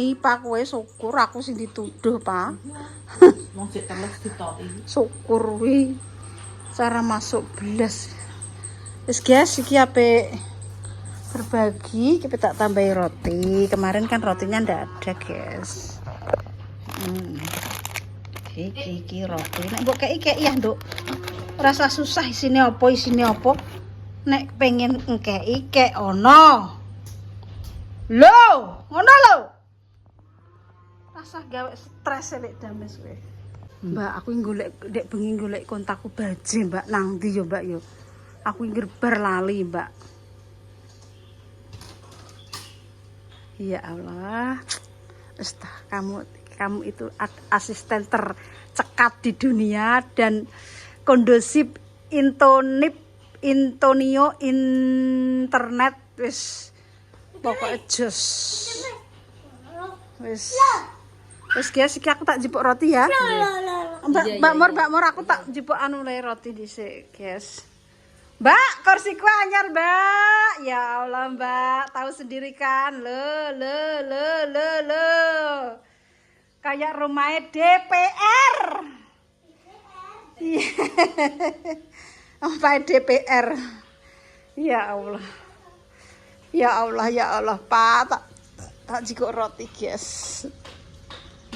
ditoki, Pak, kowe syukur aku sing dituduh, Pak. Wong sik teles ditoki. Syukur kuwi. Cara masuk belas. Wis guys, iki apik berbagi, kita tak tambahi roti. Kemarin kan rotinya ndak ada, guys. Iki roti. Nek mbok kei ya, Nduk. Rasa susah isine apa? Nek pengen ngkei kek ono. Lho, ngono lho. Rasa gawe stres lek dames kowe. Mbak, aku golek ndek bengi golek kontakku baje, Mbak. Nang ndi yo, Mbak yo? Aku ngerbar lali, Mbak. Ya Allah. Ustah, kamu itu asisten tercekat di dunia dan kondusif intonio internet wis pokoknya jos wis guys, iki aku tak jipuk roti ya. Mbak Mor aku tak jipuk anu le roti dhisik, guys. Mbak, kursiku anyar, Mbak. Ya Allah, Mbak, tahu sendiri kan. Le. Kayak rumahnya DPR. Iya. Apa DPR? Ya Allah. Ya Allah, Pak. Tak jikok roti, guys.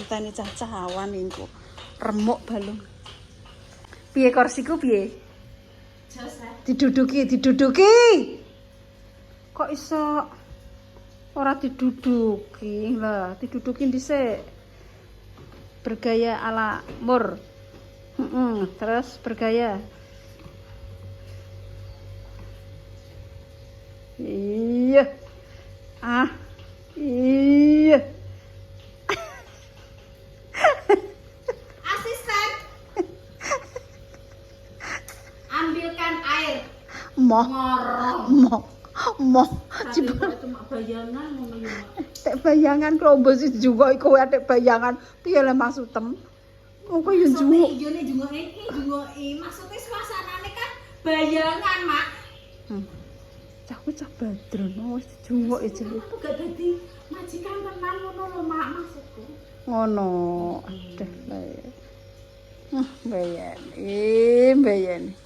Entane cah awan niku. Remuk balung. Piye kursiku piye? Diduduki. Kok iso ora diduduki? Lah, didudukin dhisik. Bergaya ala Mur. Terus bergaya. Iya. Iya. Asisten. Ambilkan air. Moh. Itu mak bayangan ngono ya, Mak. Tek bayangan krombo sih juga kowe atek bayangan. Piye le maksudem? Kok yo njunguk. Iya nek njunguki maksudnya suasanane kan bayangan, Mak. Cah badron wis dijunguk iki. Aku gak dadi majikan tenan ngono lho, Mak, maksudku. Ngono. Aduh, Bayan.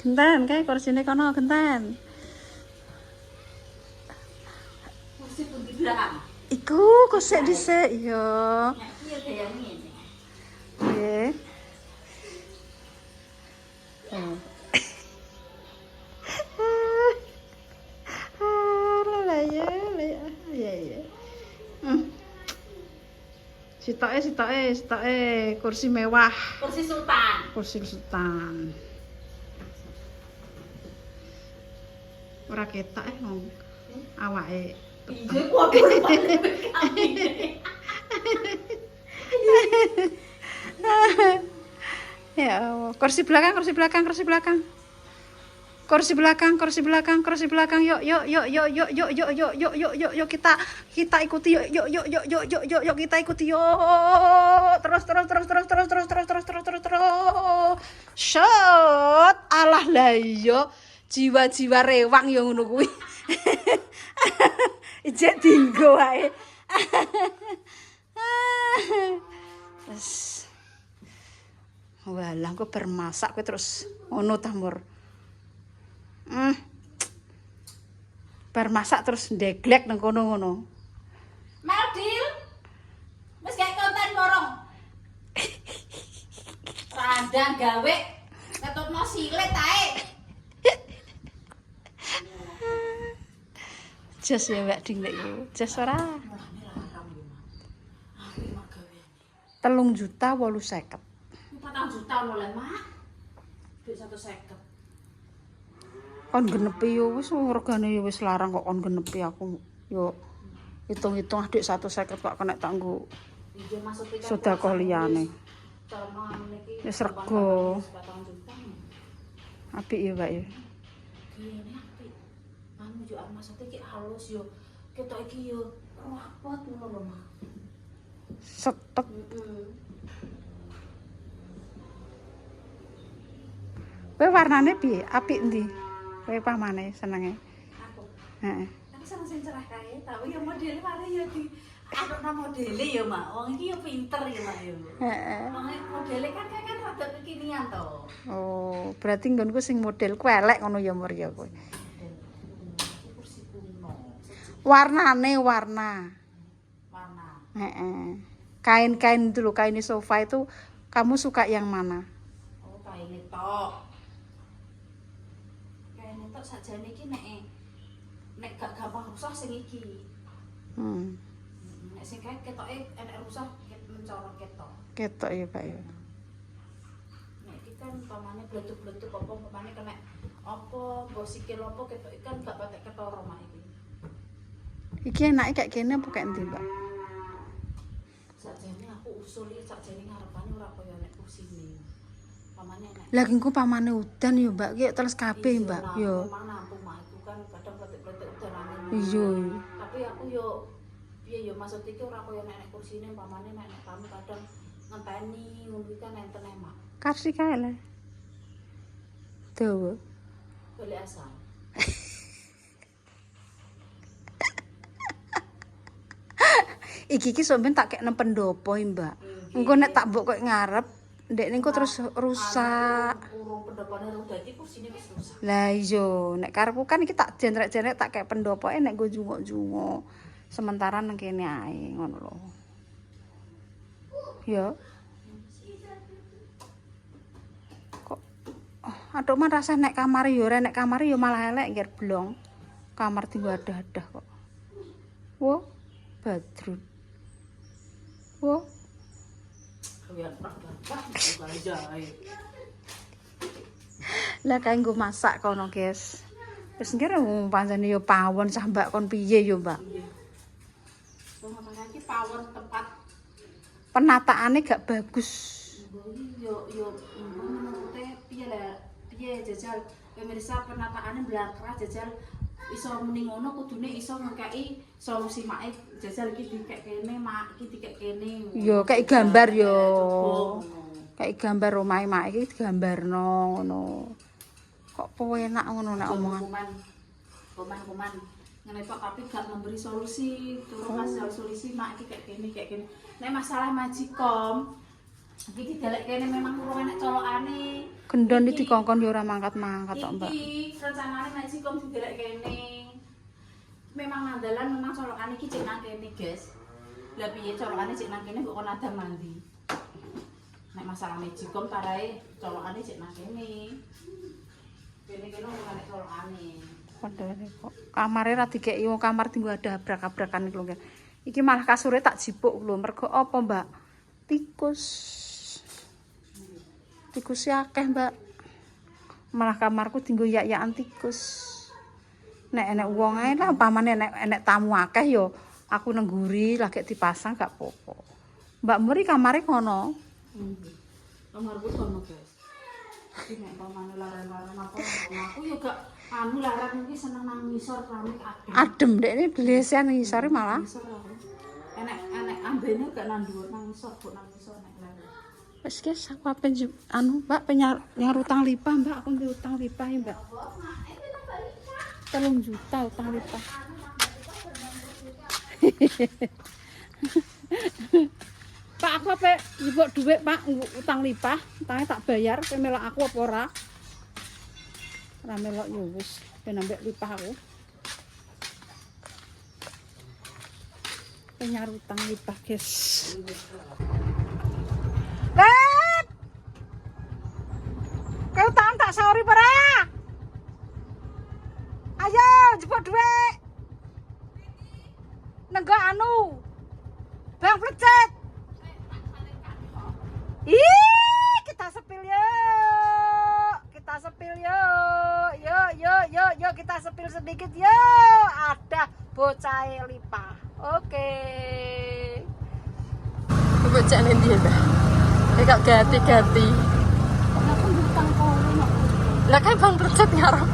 Genten kae kursine kono genten. Kursi pun dibilang. Iku kok sik dhisik ya. Iya kaya ngene. Nggih. Ya. Sitoke kursi mewah. Kursi sultan. Kursi sultan. Ora ketok wong awake. Iya waduh. Ya Allah. Kursi belakang. Yuk kita ikuti yuk kita ikuti yuk. Terus. Shot. Alah lah yo. Jiwa-jiwa rewang yo ngono kuwi. Ijek dinggo wae. Walah kok bermasak kowe terus ngono ta, Mur. Bermasak terus ndeglek nang kono-ngono. Meldil. Wis gawe konten borong. Randang gawe ketutno silet ae. Jos ya Mbak Ding nek iku. Jos ora. 3.850.000. 4 juta oleh, Mak. Duit 150. Kon genepi yo wis regane yo wis larang kok kon genepi aku yo hitung-hitung adik 150 kok kena tanggo. Iya maksudnya kan Sedekah liyane. Cara niki Wis rego. 4 juta. Apik ya, Mbak ya. Gini apik. Anu yo maksudnya iki halus yo. Ketok iki yo rapot ngono lho, Mak. Setek. Kowe warnane piye? Apik ndi? Kowe pamane senenge? Aku. Heeh. Tapi seneng sing cerah kae, tapi yo model mari yo di Ana modele ya, Mak. Wong iki ya pinter ya, Mak ya. Heeh. Wong modele kan rada kekinian to. Oh, berarti nggonku sing model elek ngono ya Mur ya kowe. Kursi kuno. Warnane warna. Warna. Heeh. Kain-kain itu loh, kain sofa itu kamu suka yang mana? Oh, kaine tok. Kaine tok sajane iki nek gak gampang rusak sing iki. Nek sing kae ketoke enek rusak mencolok ketok. Ketok ya, Pak ya. Nek iki kan pamane bletuk-bletuk apa pamane kena apa mbok sikil apa ketok ikan gak patek ketara mak iki. Iki enake kayak kene apa kayak endi, Mbak? Sakjane aku usuli sakjane ngarepane ora kaya nek kursine. Pamane nek Lah engko pamane udan ya, Mbak. Ki terus kabeh, Mbak. Yo. Memang nampung mak iku kan kadang pletek-pletek udan angin. Iya. Tapi aku yo piye yo maksud iki ora kaya nek kursine pamane nek tamu kadang ngenteni ngono iki kan enten emak. Kasih kae lah. Tuh. Golek asal. Iki sampean tak kekne pendopo, Mbak. Engko nek tak mbok kok ngarep, ndek niku terus rusak. Urung pendopone rung dadi kursine wis rusak. Lah iya, nek karepku kan iki tak jenrek-jenrek tak kek pendopoke nek nggo junguk-junguk. Sementara nang kene ae ngono lho. Ya. Kok aduh man rasah nek kamar ya ora nek kamar ya malah elek ngger blong. Kamar tinggo adah-adah kok. Wo, Badrun. Wo, Kaya prak jahe. lah kae nggo masak kono, Guys. Wis ngger pancene ya pawon sah Mbak kon piye ya, Mbak? Wong iki pawon tempat Penataane gak bagus. yo menurute piye jajal pemirsa penataane blakra jajal iso muni ngono kudune iso ngekeki solusi mak jajal iki dikek kene mak iki dikek kene. Yo kayak gambar yo. Kayak gambar omahe mak iki digambarno ngono. Kok penak ngono nek omongan. Kuman ngene tok tapi gak memberi solusi, turun masalah solusi mak iki kayak kene. Nek masalah majikom iki didelek kene memang kurang enak colokane. Gendon iki dikongkon yo ora mangkat-mangkat tok, Mbak. Iki rencanane majikom didelek kene. Memang nandalan memang colokane iki cek nang kene, guys. Lah piye colokane cek nang kene kok kon ada mandi. Nek masalah majikom parae colokane cek nang kene. Kene-kene ora enak colokane. Padahal kok kamare ra dikeki wong kamar tinggo ada abrak-abrakan iki lho. Iki malah kasure tak jipuk lho. Mergo apa, Mbak? Tikus. Tikus akeh, Mbak. Malah kamarku tinggo yak-yakan tikus. Nek enek wong ae lah umpamane enek tamu akeh yo aku nengguri lagi dipasang gak apa-apa. Mbak Muri kamare kono. Kamarku kono, guys. Iki nek pamane laran-laran apa aku yo gak anu laran iki seneng nang ngisor keramik adem. Adem dekne blesen ngisore malah. Ngisor aku. Enek ambene gak nang dhuwur nang ngisor, kok nang ngisor nek laran. Wis guys, aku ape anu Mbak nyar utang lipah, Mbak. Aku ndek utang lipah ya, Mbak. 3 juta utang lipah. Pak, aku ape nyebok dhuwit, Pak, utang lipah. Utange tak bayar, kowe melok aku apa ora? Ora melok ya wis, ben ambek lipah aku. Nyar utang lipah, guys. Let! Kau utang tak sauri ora? Ayo, jebok dhuwit. Nenggok anu. Bang plecet. Ih, kita sepil yuk. Kita sepil yuk. Yuk, kita sepil sedikit yuk. Ada bocah lipah. Oke. Bocah ini dia dah. Kayak ganti-ganti. Aku ngutang kono. Lah kan Bang plecet ngarep.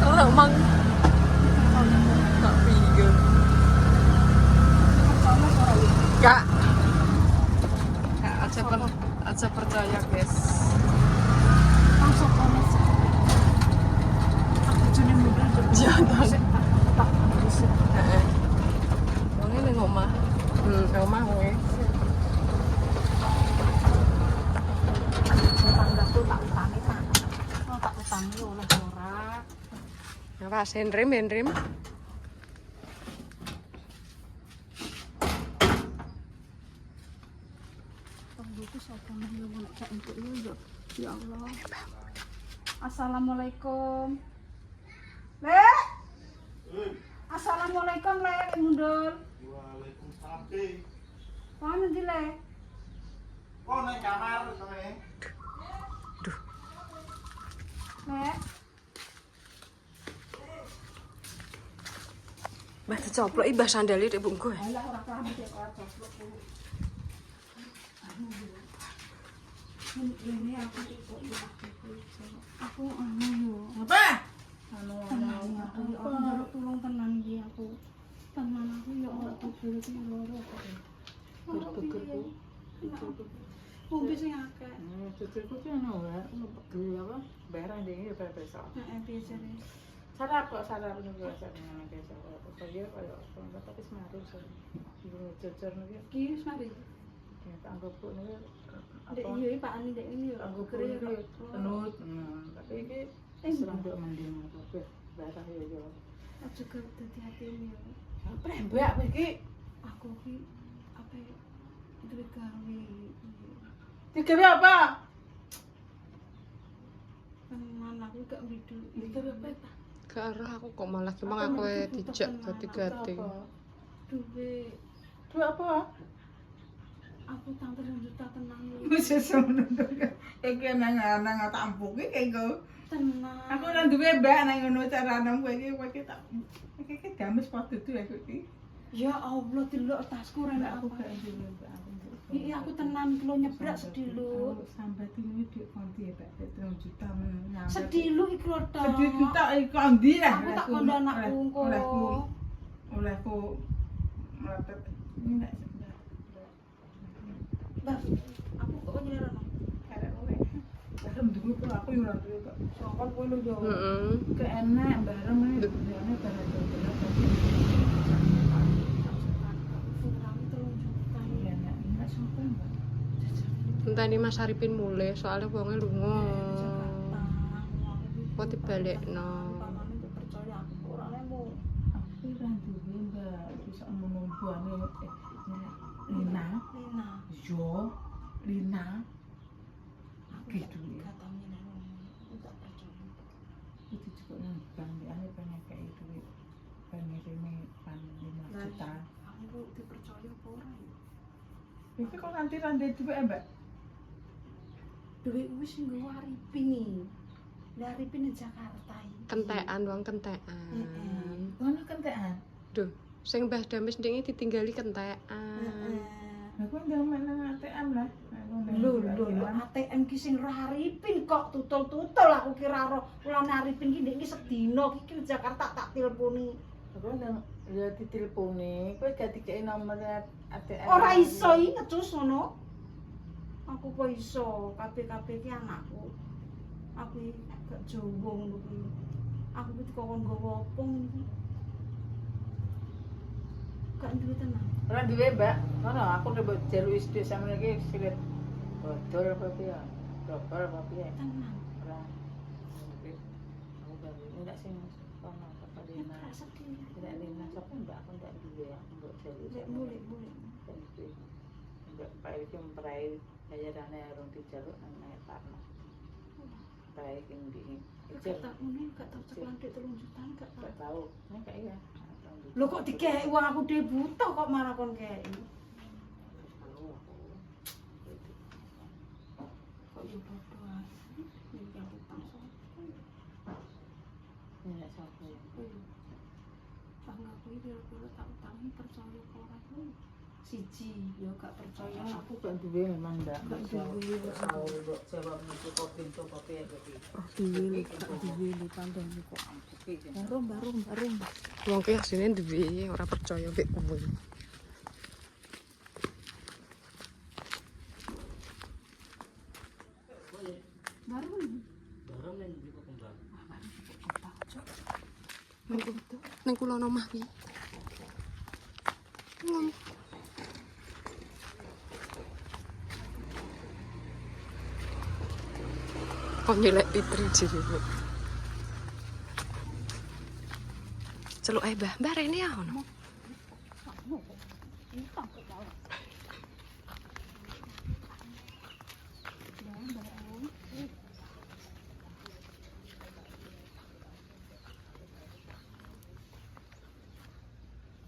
Soalnya emang tak bingung. Kak, aja percaya guys. Langsung komen saja. Aku jenis muda. Jangan. Tak. Awas, Henrim. Tungguku sapa nang yo cek untuk yo. Ya Allah. Assalamualaikum. Le? Assalamualaikum Le, mundur. Waalaikumsalam, Dik. Mana ndi Le? Kok nang kamar kowe? Le? Mbah dicoplok iki mbah sandali dek bungku. Alah ora paham cek ora coplok ku. Ini aku kok aku yo. Apa? Tenang ya, aku tolong tenang iki aku. Tenang aku ya ora tidur iki loro kok. Ngombe sing akeh. Cucuku ki ono wae, pegel apa? Barang dene ya besok. Heeh, biasa deh. Sarap niku rasa ngene iki kaya tapi semaru so. Ibu cucur niku Ki wis mari. ya anggap niku Dek iya Pak Ani dek ini yo. anggap niku penut. Tapi iki serang nduk mending kabeh. Barang yo. Aku juga hati-hati ini yo. Apa mbak iki? Aku ki apa duwe gawe. Digawe apa? Tenan aku gak bidu. Digawe apa? Karena aku kok malah cuma aku dijak dadi gating. Duwe Duwe apa? aku tang 3 juta tenang yo. Wis semono to. Iki nang tampuke kengko. Tenang. Aku ora duwe mbak nang ngono carane kowe iki tak iki games padha tuh aku iki. Ya Allah delok tasku rene Aku apa. gak duwe mbak aku. Iki aku tenan kilo nyebrak sedilu. Sampai ini duit konti ya Pak, 3 juta nyampe. Sedilu iki lho to. 3 juta iki kondi lah. Aku tak kondo anakku engko. Olehku mlepet. Ini ndak Mbak, aku kok nyerono. karek kowe. Bareng duwe kok aku yo ora duwe kok. Songkon kowe lho yo. Heeh. Keenak bareng ae. Jane bareng dodolan tapi Kurang 3 juta ya ya. enggak sampe Mbak. Enteni Mas Arifin mulai soalnya wonge lunga. Jakarta. Kok dibalekno. Pamane kok percaya aku ora nemu. Aku ora duwe Mbak, bisa menumbuhane Lina. Lina. Yo, Lina. Aku Gitu ya. gak tau nyeneni. Aku tak percaya. Itu cukup nang bank ane pengen kayak duit. Pengen rene pan 5 juta. Aku dipercaya apa ora ya? Iki kok nanti rande duit Mbak? Duit wis nggo Arifin iki. Lah Arifin nang Jakarta iki. Kentekan wong kentekan. Ono kentekan. Duh, sing Mbah Damis ndek ditinggali kentekan. Aku ndang menang ATM lah. Lho ATM ki sing roh Arifin kok tutul-tutul aku kira roh ulane Arifin ki ndek iki sedina iki Jakarta tak tilponi. Aku ndang ya diteleponi, kowe gak dikei nomor ATM. Ora iso iki ngecus ngono. Aku kok iso, kabeh-kabeh ki anakku. Aku iki gak jowo ngono kuwi. Aku iki dikon nggawa opong iki. Gak duwe tenan. Ora duwe, Mbak. Ngono aku udah jalu istri sama lagi silet bodol apa piye? Dobel apa piye? Tenan. Ora. Aku baru ndak sing kono apa Ya dina. ora sedih. Tidak lina sapa Mbak aku ndak duwe aku mbok jalu. Lek boleh. Mbak Pak iki memprai bayarane arung dijaluk nang Tarno. Prai iki ndi? Gak tak ngene gak tau ceklan duit 3 juta gak tau. Gak tahu. Nek kayak ya. Lho kok dikei uang aku dhewe butuh kok malah kon kei. Kok yo bodo ae. Iki aku langsung. Nek sapa ya? Banggaku iki kira-kira tak utangi percaya kok ora kuwi. Siji yo gak percaya aku. Aku gak duwe memang ndak. Gak duwe. Tahu mbok jawab niku kok pintu kopi ya iki. Duwe gak duwe pandang kok. Barum. Wong ki asline duwe ora percaya mek kowe. Barang ning ndi kok kembang. Ning kula omah ki. Kok nyelek Fitri jadi. Celuk ae Mbah. Mbah rene ya ngono.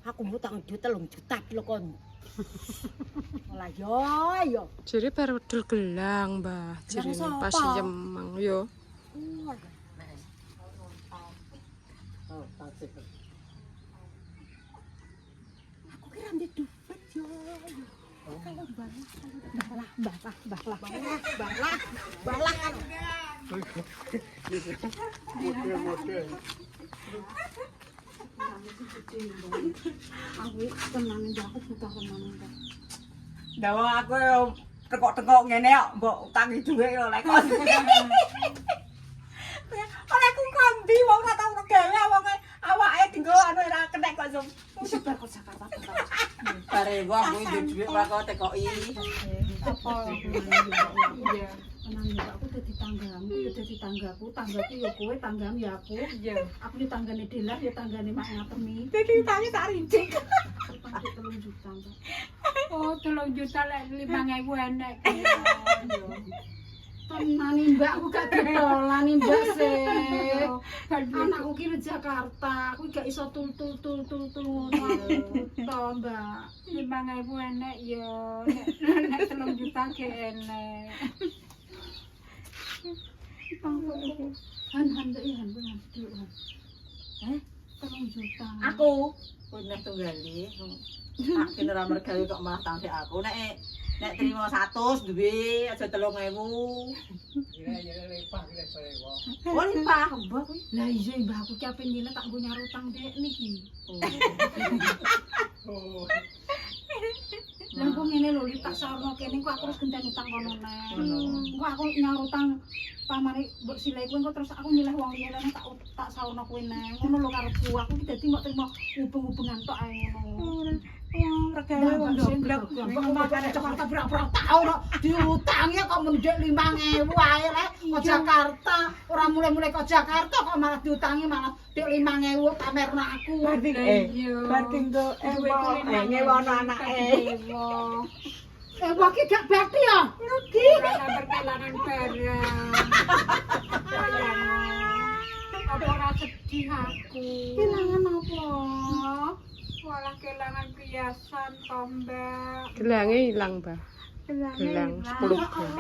Aku ngutang duit 3 juta lho kon. Lah yo. Jere baru dul gelang, Mbah. Jere Gelang pas sapa? yemang yo. Aku kira ndek duit yo. Kalau balah. Model-model. Aku tenang ndak aku buka tenang ndak. Dawa aku tekok-tekok ngene kok mbok utangi dhuwit yo lek kon. Olehku kondi wong ora tau gawe wong awake dienggo anu ora kenek kok Zum. Sebar kok Jakarta. Bare wong kuwi ndek dhuwit ora kok tekoki. Apa? Iya. Tenang ndak aku dadi tanggamu, ya dadi tanggaku, tanggaku ya kowe, tanggamu ya aku. Iya. Aku ya tanggane Delah, ya tanggane Mak Ngatemi. Dadi utangi tak rincik. Pakai 3 juta. Mbak. Oh, 3 juta lek 5.000 enek. Tenang Mbak, aku gak ditolani Mbak sih. Anakku ki nang Jakarta, aku gak iso tul ngono aku buta Mbak. 5.000 enek ya. Nek 3 juta ke enek. Han dulu Han. 3 juta. Aku punya tunggali. Tak kira ora mergawe kok malah tangke aku. Nek terima 100 duwe aja 3.000. Ya lepah kira-kira wong. Oh, limpah mbah kuwi. Lah iya Mbak, aku ki ape nyile tak nggo nyarutang dek niki. Oh. Lah kok ngene lho, Li, tak saurno kene kok aku terus genteni utang kono neh. Kok aku nyarutang pamane mbok silai kuwi kok terus aku nyileh wong liyane tak saurno kuwi neh. Ngono lho karepku, aku ki dadi mbok trimo hubung-hubungan tok ae ngono. Regawe wong goblok. Mbok makane Jakarta berapa tahun kok diutangi kok mendek 5.000 ae lek kok Jakarta. Ora mulai-mulai kok Jakarta kok malah diutangi malah dek 5.000 pamerno aku. Banding go ngewono anake. Wah ki gak bakti ya. Rugi. Karena berkelangan barang. Apa ora sedih aku? Kelangan apa? Malah kelangan perhiasan tombak. Gelange ilang, Mbah. Gelang 10 gram.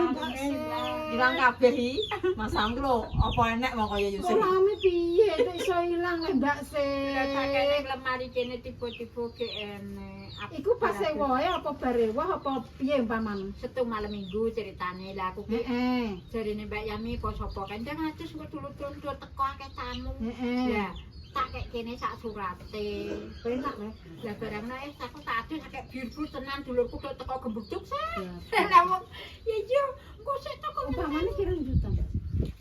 Ilang kabeh iki. Masamu lho, apa enek wong kaya Yusuf. Lame piye kok iso ilang lek Mbak Se? Kene lemari kene tiba-tiba ke enek. Iku pas sewoe apa barewah apa piye umpamane? Setu malam minggu ceritane lah aku ki Heeh. jarine Mbak Yami poso-poso kenceng atus kok dulur-dulur teko akeh tamu. Heeh. Lah tak kek kene sak surate. Penak le. Lah barangna aku tak adus akeh biurku tenan dulurku kok teko gembuk sih. Ya. Lah wong ya yo kok sik teko Umpamane kira juta Mbak.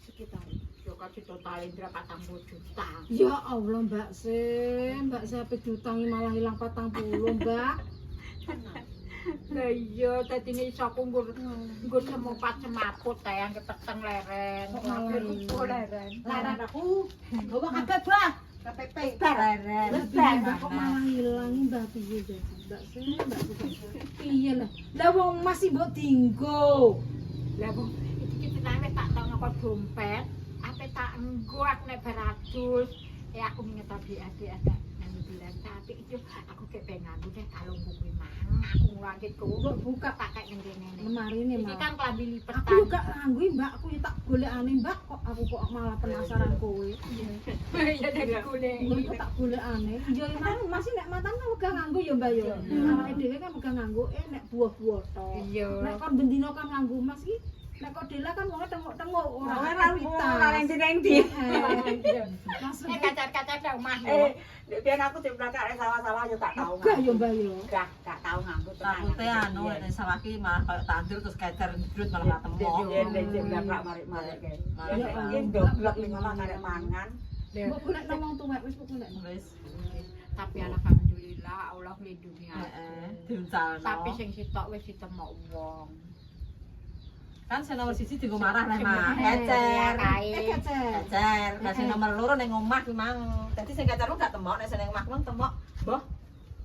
Sekitar. yo kan total indra 40 juta. Ya Allah Mbak Se, Mbak Se ape diutangi malah ilang 40 Mbak. Lah iya dadine iso aku nggo semopat semaput tayang keteng lereng. Kok malah Aku lereng. Larang aku. Bawa kabeh Bah. KPP. Bareng. Mbak kok malah ilang Mbak piye to? Mbak Se, Mbak Se. Piye lah. Lah wong masih mbok dinggo. Lah wong iki cenane tak tokno kok dompet, ape tak enggo aku nek beradus. Aku nginget adik-adik ada nang bilang tapi itu aku kek pengen nganggo deh kalung kuwi mang. Aku ngangkit Mbok buka tak kayak ngene. lemari ini Iki Mbak. kan klambi lipetan. Aku juga nganggo Mbak, aku ya tak golekane Mbak kok aku kok malah penasaran kowe. Ya dari golek. Aku tak golekane. Ya emang masih nek matan kan uga nganggo ya Mbak ya. Awake dhewe kan uga nganggo nek buah-buah to. Iya. Nek kon bendina kan nganggo Mas iki nek kok Dela kan wong tengok-tengok ora Ora endi. Maksudnya Kacar-kacar sak omah. Biyen aku di belakang sawah-sawah yo tak tau. uga ya Mbak ya. Gak tau nganggo Takute anu nek sawah ki malah koyo tandur terus kecer ndrut malah ketemu. Yen di belakang marik-marik kae. Iki goblok ning malah karek mangan. Mbok golek nang wong tuwek wis kok golek. Wis. Tapi alhamdulillah Allah melindungi aku. Heeh, diuncalno. Tapi sing sitok wis ditemok wong. Kan sing nomor 1 dienggo marah nek mah. Kecer. Kecer. Lah sing nomor 2 ning omah kuwi mang. Dadi sing kecer gak temok nek sing ning omah kuwi temok. Mbah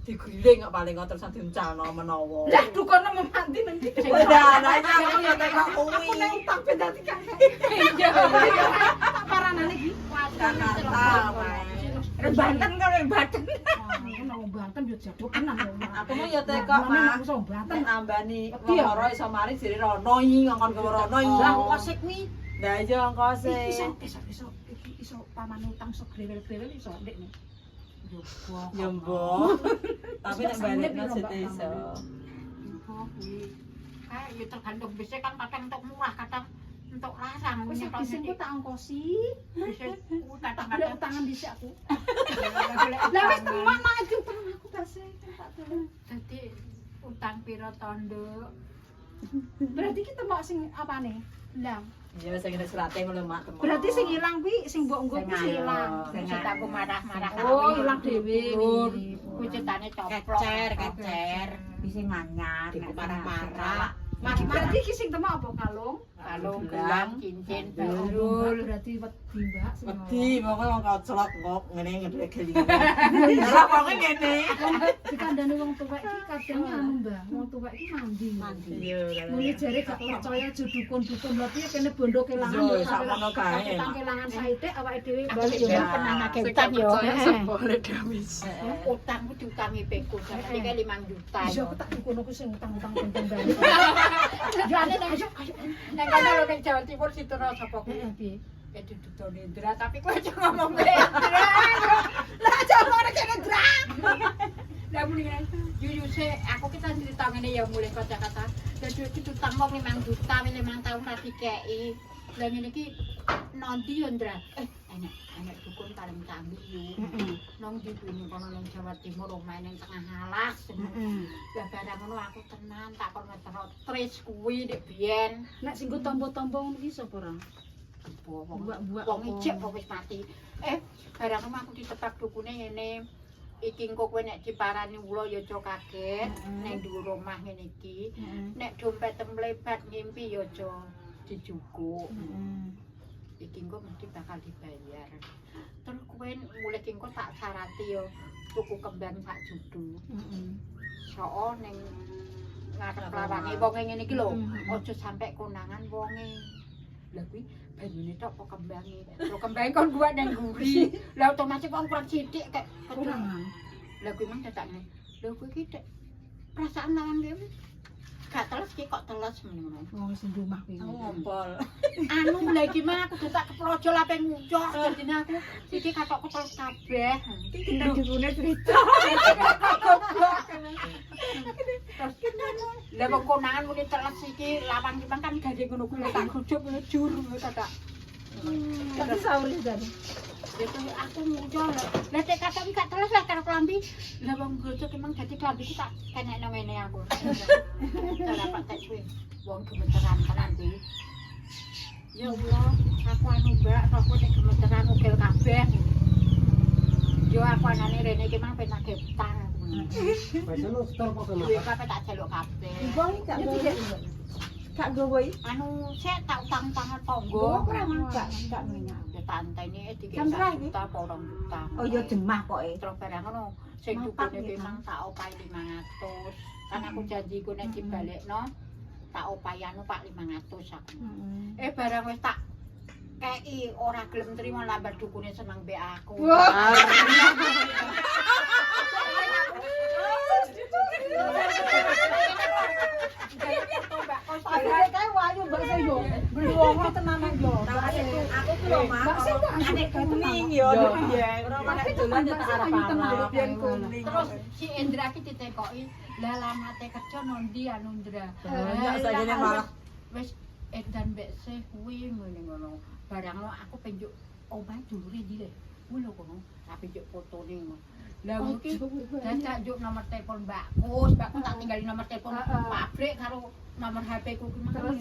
digiling kok paling terus diuncalno menawa. Lah dukono memanti nang ndi. Lah aku yo tekok kuwi. Aku nang utang ben dadi kakek. Iya. Paranane iki. Banten karo Banten. Nang Banten yo jaduk tenan. Aku mau yo tekok mah. Nek nambani loro iso mari jere rono iki ngongkon ke rono iki. Lah kok sik kuwi. Lah iya ongkose. Iso paman utang sok grewel-grewel iso ndek nih. Ya mbok. Tapi nek balikno jete iso. Kayak ya tergantung bisa kan kadang untuk murah, kadang untuk larang. Wis dising ku tak ongkosi. Kadang-kadang tangan dhisik aku. Lah wis teman maju temen aku tasih tak tolong. Dadi utang pira tondo. Berarti kita mau sing apane? Lah, Iya sing ngene surate ngono mak temok. berarti sing ilang kuwi sing mbok nggo kuwi ilang. Sing Maksud aku marah-marah Oh, ilang dhewe. Wujudane coplok. Kecer. Bisa nganyar, Iku marah-marah. Mas berarti ki sing temok apa kalung? Kalung, gelang, cincin, Berul. berul. Berarti wedi Mbak sing. Wedi pokoke wong koclok kok ngene ngedhe gelingan. Lah pokoke ngene. Dikandani wong tuwek iki kadang anu Mbak, wong tuwek iki mandi. Iya. Muli jare gak percaya aja dukun-dukun lha piye kene bondo kelangan Yo sakmono kae. Utang kelangan saithik awake dhewe Aku bali yo yo. pernah nagih Sing utang yo. percaya sepole Demis. Utang ku diutangi peku, sampe kayak 5 juta. Iso aku tak dukun aku sing utang-utang penting bali. Jane nang ayo. Nang kana lho ning Jawa Timur Situro sapa ku? Heeh piye? Itu Duto Nindra, tapi kok aja ngomong Nindra. Lah aja ngomong Nindra. Lah mendingan yuyu se aku kita cerita ngene ya mulai kata-kata. Dadi itu utang wong 5 juta 5 tahun ra dikeki. Lah ngene iki nanti yo Ndra. Enak dukun paling canggih yo. Nang di bumi kono nang Jawa Timur omahe ning tengah alas. Lah barang ngono aku tenan tak kon ngetero tris kuwi nek biyen. Nek sing nggo tombo-tombo ngono iki sapa ora? Buak-buak wong ijek kok wis mati. Barang ngono aku ditebak dukune ngene. Iki engko kowe nek diparani ula ya aja kaget ning dhuwur omah ngene iki. Nek dompet mlebat ngimpi ya aja dijukuk. Iki engko mesti bakal dibayar. Terus kowe mulih engko tak syarati ya tuku kembang sak judu. Soo ning ngarep lawange wonge ngene iki lho, aja sampe konangan wonge. Lah kuwi banyune tok apa kembange. Lho kembange kon buat nang guri. Lah otomatis wong kurang sithik kek Kurangan. Lah kuwi mang dadakne. Lho kuwi ki perasaan lawan dhewe. Gak teles ki kok teles meneh. Wong sing rumah kuwi. Ngompol. Anu lha iki mah aku tak keprojol ape ngucok dadine aku iki katokku teles kabeh. Iki kita dukune cerita. Lah wong konangan muni teles iki lawan ki kan gade ngono kuwi tak grujuk ngono jur tak. Tapi sauri jane. Itu aku ngucok lah tek katok iki gak teles lah karo klambi. Lah wong grujuk emang dadi klambi ki tak kenekno ngene aku. Ora pak tek kuwi. Wong gemeteran tenan kuwi. Ya Allah, aku anu Mbak, aku nek gemeteran ugel kabeh. Yo aku anane rene iki mang penake utang. Wis lu setor kok Duwe kabeh tak jaluk kabeh. Kak gowo iki. Anu sik tak utang-utangan tangga. Gak minyak. Ya tantene Jam berapa iki? juta apa 2 juta. Oh ya demah pokoke. Terus barang ngono sing dukune ki mang tak opahi 500. Kan aku janji ku nek dibalekno tak opahi anu Pak 500 aku. Barang wis tak kei ora gelem trimo lambat dukune seneng mbek aku. Kae wayu Mbak Seyo. Bluwongo tenan yo. Aku ku lho mak. Anek kuning yo biyen. Ora pakai dolan ya tak arep biyen kuning. Terus si Indra ki ditekoki, "Lah lamate kerja nondi anu Indra?" Banyak sajane malah. Wis edan mbek se kuwi ngono. Barang lo aku penjuk omah dulure ndi le. Kuwi lho kono, tak penjuk fotone ngono. Lah mungkin dadak juk nomor telepon Mbakku tak tinggali nomor telepon pabrik karo nomor HP ku ki terus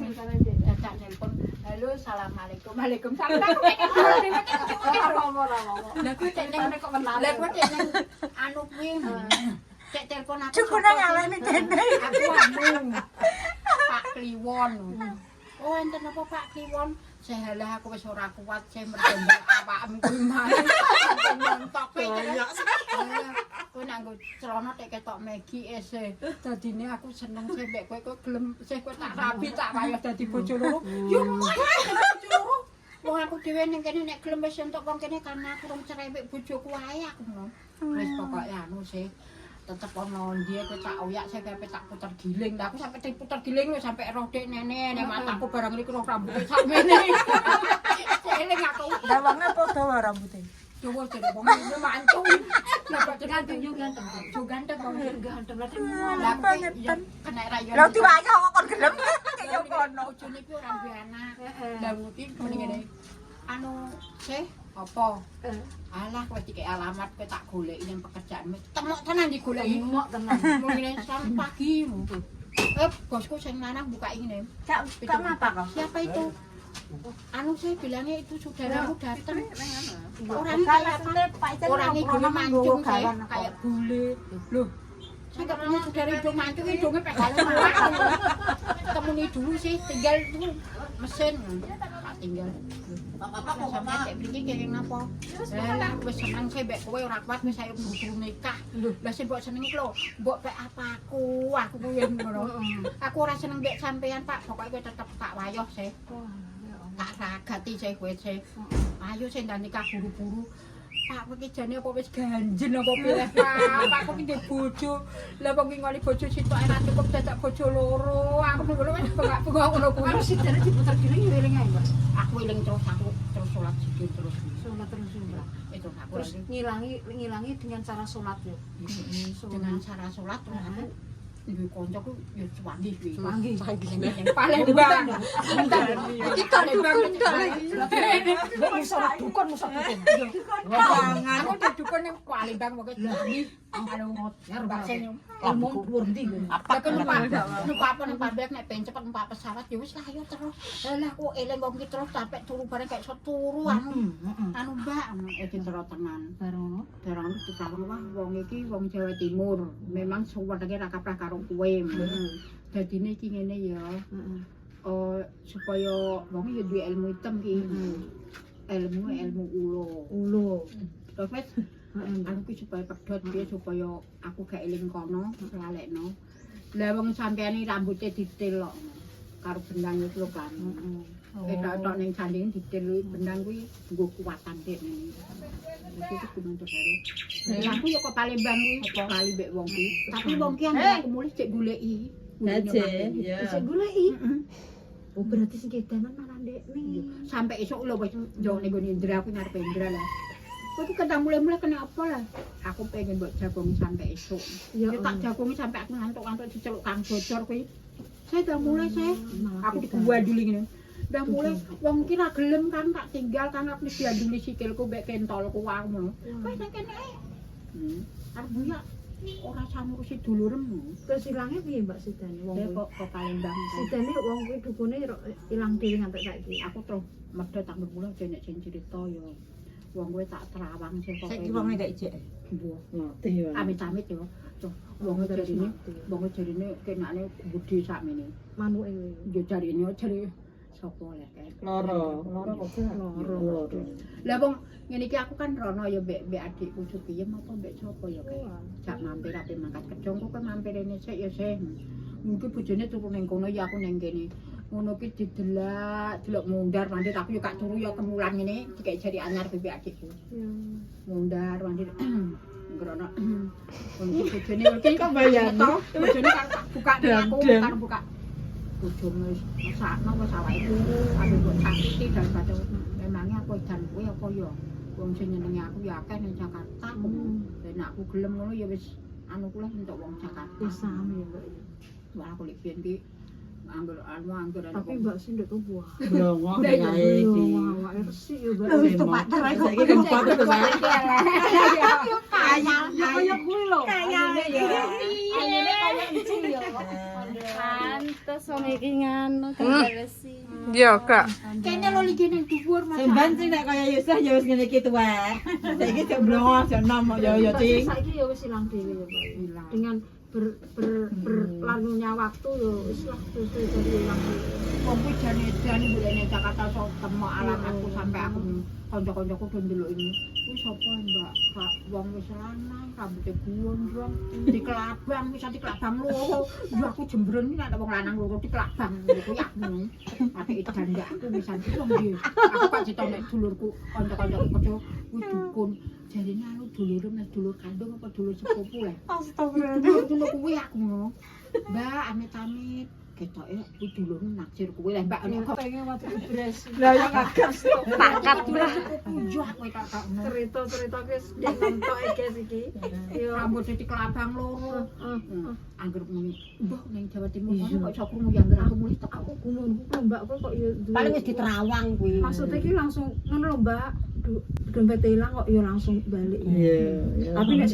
dadak telepon. Halo, assalamualaikum. Waalaikumsalam. Aku pengen ngomong. Lah kuwi cek ning kok kenal. Lah kuwi cek ning anu kuwi. Cek telepon aku. Cukup nang alami dene. Aku anu. Pak Kliwon. Oh, enten apa Pak Kliwon? Saya halah aku wis ora kuat, saya merendeng awakmu kuwi mah. Sampai nontok kaya. Kowe nak nggo celana tek ketok Megi ese. Dadine aku seneng sih mbek kowe gelem sih kowe tak rabi tak wayah dadi bojo loro. Yo bojo loro. Wong aku dhewe ning kene nek gelem wis entuk wong kene karena aku rung cerai mbek bojoku wae aku ngono. Wis pokoke anu sih. Tetep ono dia aku tak oyak saya sampai tak putar giling. Lah aku sampai diputar giling lho sampai roh dek nenek nek mataku barang iki roh rambute sak mene. Eling aku. Dawange padha wae rambute. Coba jadi wong iki mantu. Lah kok ganteng yo ganteng. Yo ganteng wong ganteng. Lah aku kena rayon. Lah diwayo kok kon gelem kaya kono. Bojone iki ora duwe anak. Lah iki muni ngene. Anu, sih apa? Alah kowe dikek alamat kowe tak goleki nang pekerjaan. Temok tenan digoleki. Temok tenan. Mungkin sampai pagi. Bosku sing lanang buka ini. Kak apa kok? Siapa itu? Anu saya bilangnya itu saudaramu datang. Orangnya kayak apa? Orangnya hidungnya mancung kayak bule. Loh, saya nggak punya saudara hidung mancung, hidungnya pegang. Temuni dulu sih, tinggal dulu mesin. Tak tinggal. Sampai kayak begini kayak ngapa? Lah, wis seneng saya mbek kowe ora kuat wis ayo buru nikah. Lah sing mbok seneng iki lho, mbok pek apa aku kuwi ngono. Aku ora seneng mbek sampean, Pak. Pokoke kowe tetep tak wayoh sih. Tak ragati saya kowe sih. Ayo sing ndang nikah buru-buru. Pak kowe iki jane apa wis ganjen apa pilih Pak? Aku iki ndek bojo. Lah wong iki ngoli bojo sitok ora cukup dadak bojo loro. Aku ngono wis bengak-bengok ngono kuwi. Harus sidane diputer giling yo eling ae, Mbak. Aku eling terus aku terus salat zikir terus. Salat terus Mbak. Itu aku Terus ngilangi dengan cara sholat ya. dengan cara salat terus aku duwe kancaku yo cuwangi kuwi. Wangi. Yang paling bang. Kita dukun tok. Musa dukun. Aku di dukun yang paling bang pokoke dadi anu bahasane ilmu dhuwur ndi. Apa numpak pabrik nek ben cepet numpak pesawat ya wis lah yo terus. Lah aku eling wong iki terus sampe turu bareng kayak iso turu anu Mbak iki terus tenan. Barang dikawon wah wong iki wong Jawa Timur. Memang suwedenge ra kaprah karo kowe. Dadine iki ngene ya. Supaya wong ya duwe ilmu hitam ki. Ilmu ulo. Terus wis aku ki supaya pedhot piye supaya aku gak eling kono lalekno. Lah wong sampeyan iki rambuté ditil kok. Karo benang iki lho kan. Etok ning sanding ditil benang kuwi nggo kuwatan dik ngene. Iki kudu terus. Lah aku yo kok Palembang kuwi kali mbek wong kuwi. Tapi wong ki aku mulih cek goleki. Cek goleki. Oh berarti sing kedanan malah ndekne. Sampai esuk lho wis yo ning gone Indra aku ngarep Indra lah. Kowe iki kadang mulai-mulai kena apa lah? Aku pengen mbok jagongi sampai esuk. Ya tak jagongi sampai aku ngantuk-ngantuk diceluk Kang Bocor kuwi. Saya udah mulai saya. Aku diganduli ngene. Udah mulai wong iki ra gelem kan tak tinggal kan aku diganduli sikilku mbek kentolku wae ngono. Kowe nang kene ae. Arep buya ora sanurusi dulurmu. Terus ilange piye Mbak Sidane wong kuwi? Kok Palembang. Sidane wong kuwi dukune ilang dhewe nganti saiki. Aku terus medhot tak mulai nek sing cerita ya. Wong kowe tak terawang sing kok. Saiki wong ndek ijek. Mati ya. Amit-amit ya. Wong jarine kenane budi sakmene. Manuke kuwi. Yo jarine jare sapa lek Loro. Loro. Lah wong ngene iki aku kan rono ya mbek adikku Supiye apa mbek sapa ya kae. Jak mampir ape mangkat kedong kok mampir rene sik ya sih. Mungkin bojone turu ning kono ya aku ning kene. Ngono ki delok mundar mandir aku yo gak turu ya kemulan ngene dikek jari anyar mbek adikku. Mundar mandir ngrono. Ngono bojone iki kok bayang. Bojone kan buka aku kan buka. Bojone wis masakno wis awake turu, aku mbok sakiti daripada memangnya aku edan kuwi apa ya. Wong sing nyenengi aku ya akeh ning Jakarta. Nek aku gelem ngono ya wis anu kula entuk wong Jakarta. Wis sami ya Mbak. Wah aku lek biyen ki anggur Tapi Mbak sing ndek tuwa. Blongo kae iki. Wah, resik ya Mbak. Wis tepak saiki tempat itu saya. Kaya kuwi lho. Kayane ya. Ayune kaya encing ya. Pantes wong iki ngono resi. Yo, Kak. Kene lho iki ning dhuwur Mas. Sampeyan sing nek kaya Yusuf ya wis ngene iki tuwa. Saiki cek blongo aja nom ya ting. Saiki ya wis ilang dhewe ya Mbak. Dengan berlalunya waktu yo wis lah terus ilang. Wong kuwi jane mbulene Jakarta sok temok alamatku sampai aku kanca-kancaku do ndelok ini. Kuwi sapa Mbak? Kak wong wis lanang, rambutnya gondrong, dikelabang, bisa dikelabang loro. Yo aku jembren iki nek wong lanang loro dikelabang kuwi aku. Ate dandakku bisa wong iki. Aku kok ditomnek dulurku, kanca-kancaku padha kuwi dukun. Jarine anu dulure mas dulur kandung apa dulur sepupu lah. Astagfirullah. Dulur kuwi aku ngono. Mbak amit-amit ketoke kuwi dulur naksir kuwi lah Mbak nek pengen waktu beres. Lah ya kaget. Pakat lah. Yo aku tak ngono. Cerita wis nonton guys iki. Yo rambut dikelabang loro. Angger muni, mbah ning Jawa Timur kok iso krungu ya angger aku mulih tek aku gumun. Mbak kok yo Paling wis diterawang kuwi. Maksudnya iki langsung ngono lho Mbak. Dompet hilang kok ya langsung balik. Iya. Tapi nek